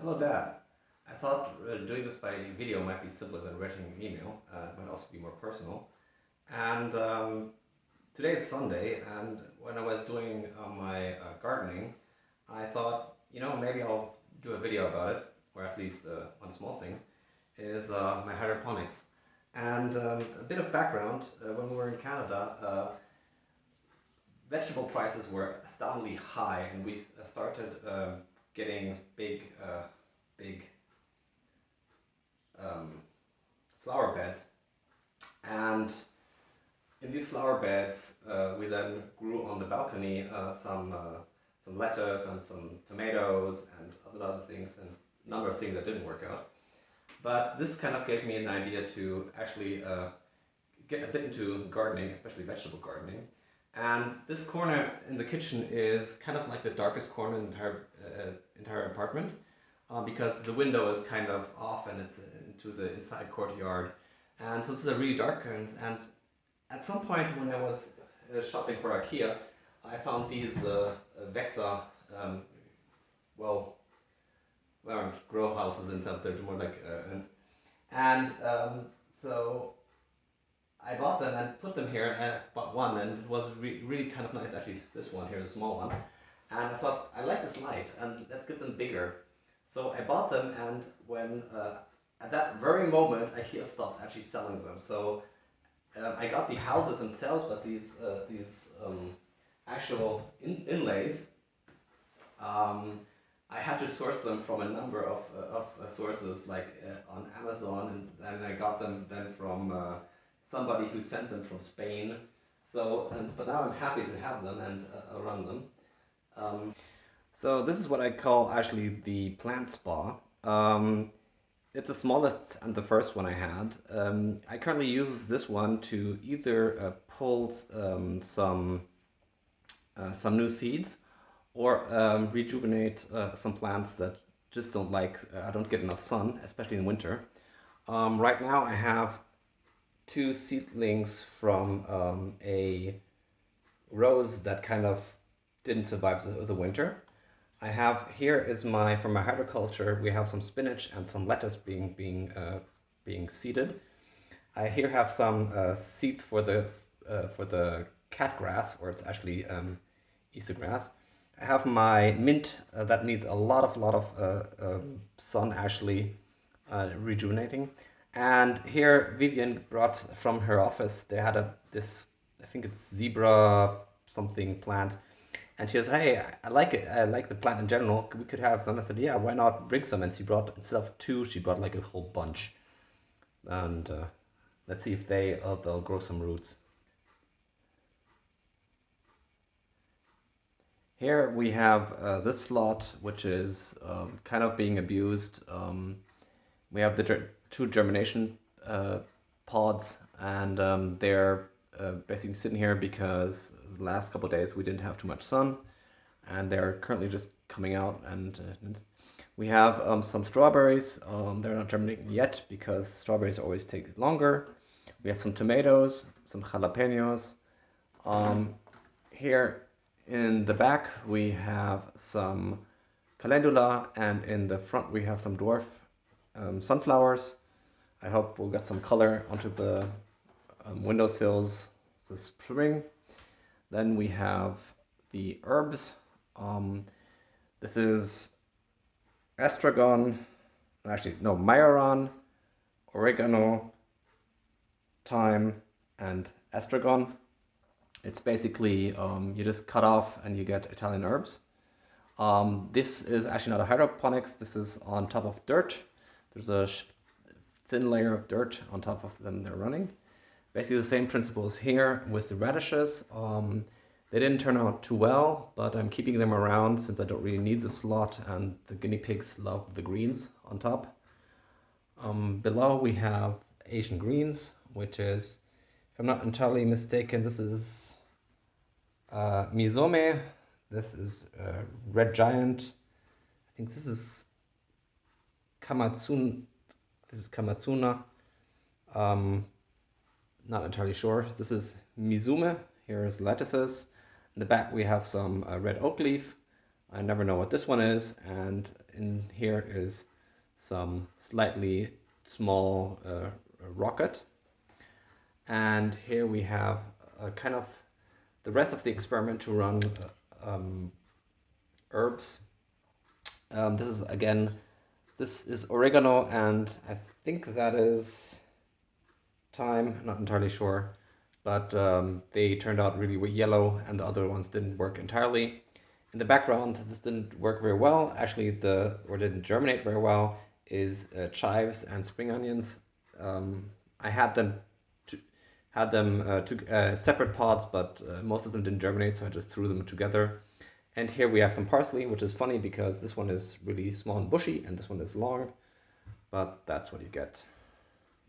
Hello, Dad. I thought doing this by video might be simpler than writing an email. It might also be more personal. And today is Sunday, and when I was doing my gardening, I thought, maybe I'll do a video about it, or at least one small thing, is my hydroponics. And a bit of background, when we were in Canada, vegetable prices were astoundingly high, and we started getting big um, flower beds. And in these flower beds, we then grew on the balcony some lettuce and some tomatoes and other things, and a number of things that didn't work out. But this kind of gave me an idea to actually get a bit into gardening, especially vegetable gardening. And this corner in the kitchen is kind of like the darkest corner in the entire apartment, because the window is kind of off and it's into the inside courtyard. And so this is a really dark and at some point when I was shopping for IKEA, I found these Vexa, um, well, weren't grow houses in sense, they're more like and so I bought them and put them here, and I bought one, and it was really kind of nice. Actually, this one here is a small one, and I thought I like this light, and let's get them bigger. So I bought them, and when at that very moment, IKEA stopped actually selling them. So I got the houses themselves, but these actual inlays, um, I had to source them from a number of sources, like on Amazon, and I got them then from somebody who sent them from Spain. But now I'm happy to have them and run them. So this is what I call actually the plant spa. It's the smallest and the first one I had. I currently use this one to either pull some new seeds, or rejuvenate some plants that just don't like, I don't get enough sun, especially in winter. Right now I have two seedlings from a rose that kind of didn't survive the winter. I have here is from my hydroculture. We have some spinach and some lettuce being seeded. I here have some seeds for the cat grass, or it's actually Easter grass. I have my mint that needs a lot of sun actually rejuvenating. And here Vivian brought from her office. They had this, I think it's zebra something plant, and she says, "Hey, I like it. I like the plant in general. We could have some." I said, "Yeah, why not bring some?" And she brought, instead of two, she brought like a whole bunch. And let's see if they'll grow some roots. Here we have this slot, which is kind of being abused. We have the two germination pods, and they're basically sitting here because the last couple of days we didn't have too much sun, and they're currently just coming out. And we have some strawberries. They're not germinating yet because strawberries always take longer. We have some tomatoes, some jalapenos. Here in the back we have some calendula, and in the front we have some dwarf sunflowers. I hope we'll get some color onto the windowsills this spring. Then we have the herbs. This is estragon, actually no, majoran, oregano, thyme, and estragon. It's basically you just cut off and you get Italian herbs. This is actually not a hydroponics. This is on top of dirt. There's a thin layer of dirt on top of them they're running. Basically the same principles here with the radishes. They didn't turn out too well, but I'm keeping them around since I don't really need the slot, and the guinea pigs love the greens on top. Below we have Asian greens, which is, if I'm not entirely mistaken, this is Mizome. This is Red Giant. I think this is Kamatsun. This is Kamatsuna. Not entirely sure. This is Mizume. Here is lettuces. In the back we have some red oak leaf. I never know what this one is. And in here is some slightly small rocket. And here we have kind of the rest of the experiment to run herbs. This is oregano, and I think that is thyme. I'm not entirely sure, but they turned out really yellow, and the other ones didn't work entirely. In the background, this didn't work very well. Actually, or didn't germinate very well, is chives and spring onions. I had them separate pods, but most of them didn't germinate, so I just threw them together. And here we have some parsley, which is funny because this one is really small and bushy, and this one is long, but that's what you get.